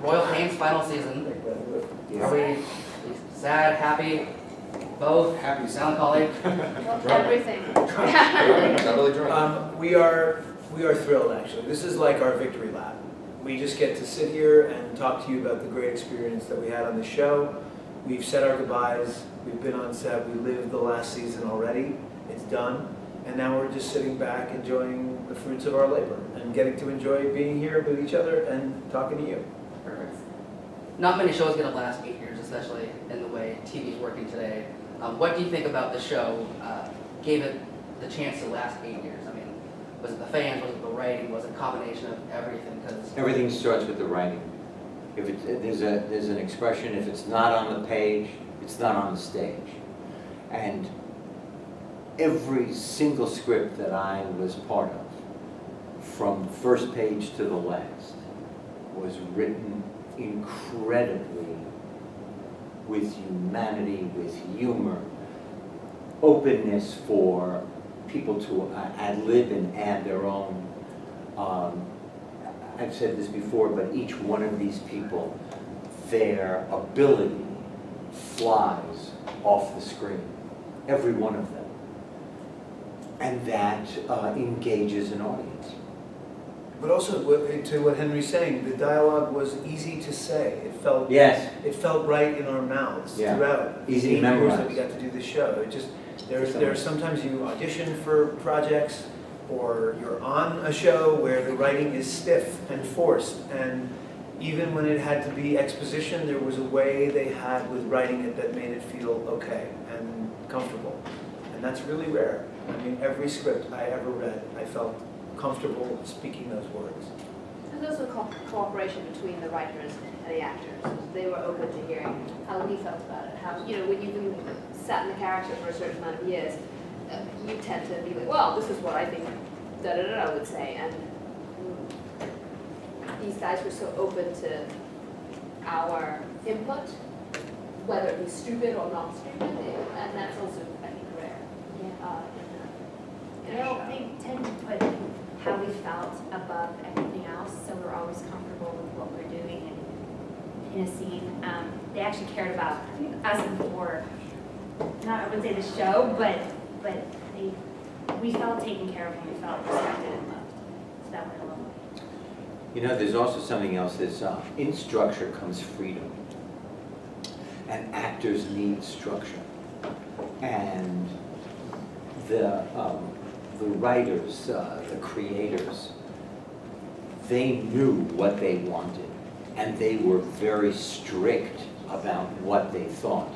Royal Pain's final season. Are we sad, happy, both? Happy. Melancholy? Everything. Not really drunk. We are thrilled, actually. This is like our victory lap. We just get to sit here and talk to you about the great experience that we had on the show. We've said our goodbyes. We've been on set. We lived the last season already. It's done. And now we're just sitting back enjoying the fruits of our labor and getting to enjoy being here with each other and talking to you. Perfect. Not many shows get to last 8 years, especially in the way TV is working today. What do you think about the show gave it the chance to last 8 years? I mean, was it the fans, was it the writing, was it a combination of everything? Because Everything starts with the writing. If there's an expression, if it's not on the page, it's not on the stage. And every single script that I was part of, from first page to the last, was written incredibly with humanity, with humor, openness for people to ad-lib and add their own. I've said this before, but each one of these people, their ability flies off the screen, every one of them. And that engages an audience. But also, to what Henry's saying, the dialogue was easy to say. It felt It felt right in our mouths throughout. Easy to the 8 years memorize. that we got to do this show. It just there's sometimes you audition for projects, or you're on a show where the writing is stiff and forced, and even when it had to be exposition, there was a way they had with writing it that made it feel okay and comfortable. And that's really rare. I mean, every script I ever read, I felt comfortable speaking those words. There's also cooperation between the writers and the actors. They were open to hearing how we felt about it. How, you know, when you've been sat in the character for a certain amount of years, you tend to be like, well, this is what I think da-da-da-da would say. And these guys were so open to our input, whether it be stupid or not stupid, and that's also, I think, rare. I don't tend to put how we felt above everything else, so we're always comfortable with what we're doing in a scene. They actually cared about us before, not I wouldn't say the show, but we felt taken care of and we felt respected and loved. So that went a long way. You know, there's also something else. In structure comes freedom. And actors need structure. And the writers, the creators, they knew what they wanted, and they were very strict about what they thought,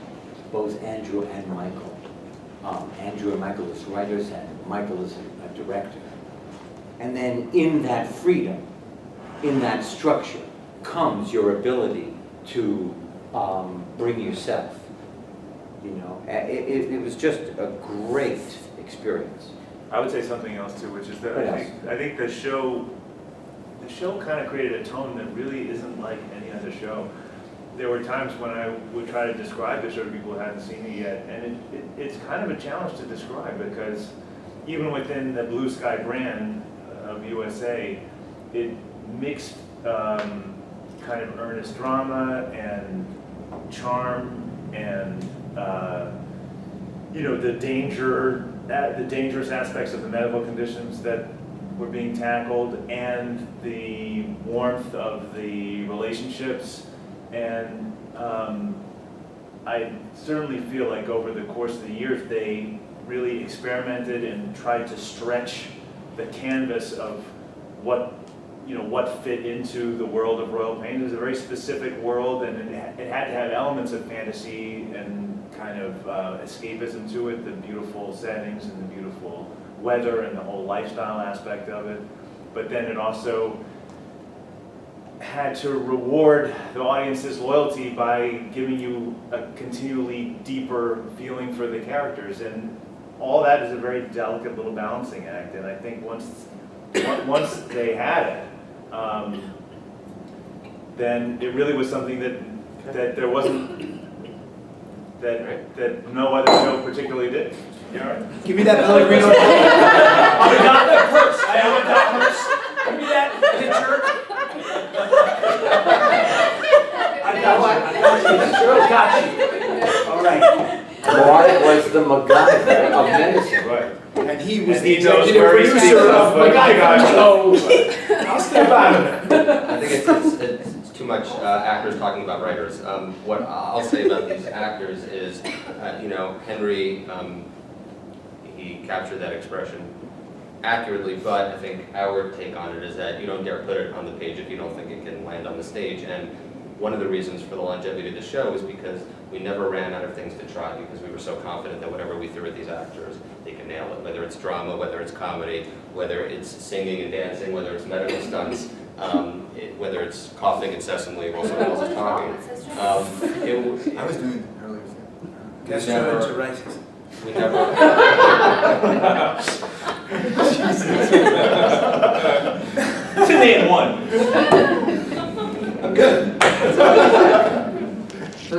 both Andrew and Michael. Andrew and Michael as writers, and Michael as a director. And then in that freedom, in that structure, comes your ability to bring yourself. You know, it was just a great experience. I would say something else too, which is that I think the show kind of created a tone that really isn't like any other show. There were times when I would try to describe the show to people who hadn't seen it yet, and it's kind of a challenge to describe, because even within the Blue Sky brand of USA, it mixed kind of earnest drama and charm and you know, the dangerous aspects of the medical conditions that were being tackled, and the warmth of the relationships. And I certainly feel like over the course of the years, they really experimented and tried to stretch the canvas of what fit into the world of Royal Pain. It was a very specific world, and it had to have elements of fantasy and kind of escapism to it, the beautiful settings and the beautiful weather and the whole lifestyle aspect of it. But then it also had to reward the audience's loyalty by giving you a continually deeper feeling for the characters, and all that is a very delicate little balancing act. And I think once they had it, then it really was something that there wasn't that no other show particularly did. You all right? Give me that Pellegrino. I got that purse. I have a purse. Give me that, you jerk. It's true, got you. All right. Mark was the MacGyver of medicine. Right. And he was And the he knows executive where he speaks producer of of, like, MacGyver, so MacGyver. I'll step out of it. I think it's too much actors talking about writers. What I'll say about these actors is, Henry, he captured that expression accurately, but I think our take on it is that you don't dare put it on the page if you don't think it can land on the stage. And one of the reasons for the longevity of the show is because we never ran out of things to try, because we were so confident that whatever we threw at these actors, they could nail it, whether it's drama, whether it's comedy, whether it's singing and dancing, whether it's medical stunts, whether it's coughing incessantly while someone else is talking. I was doing it earlier. Gastroenteritis. We never. To name one. I'm good.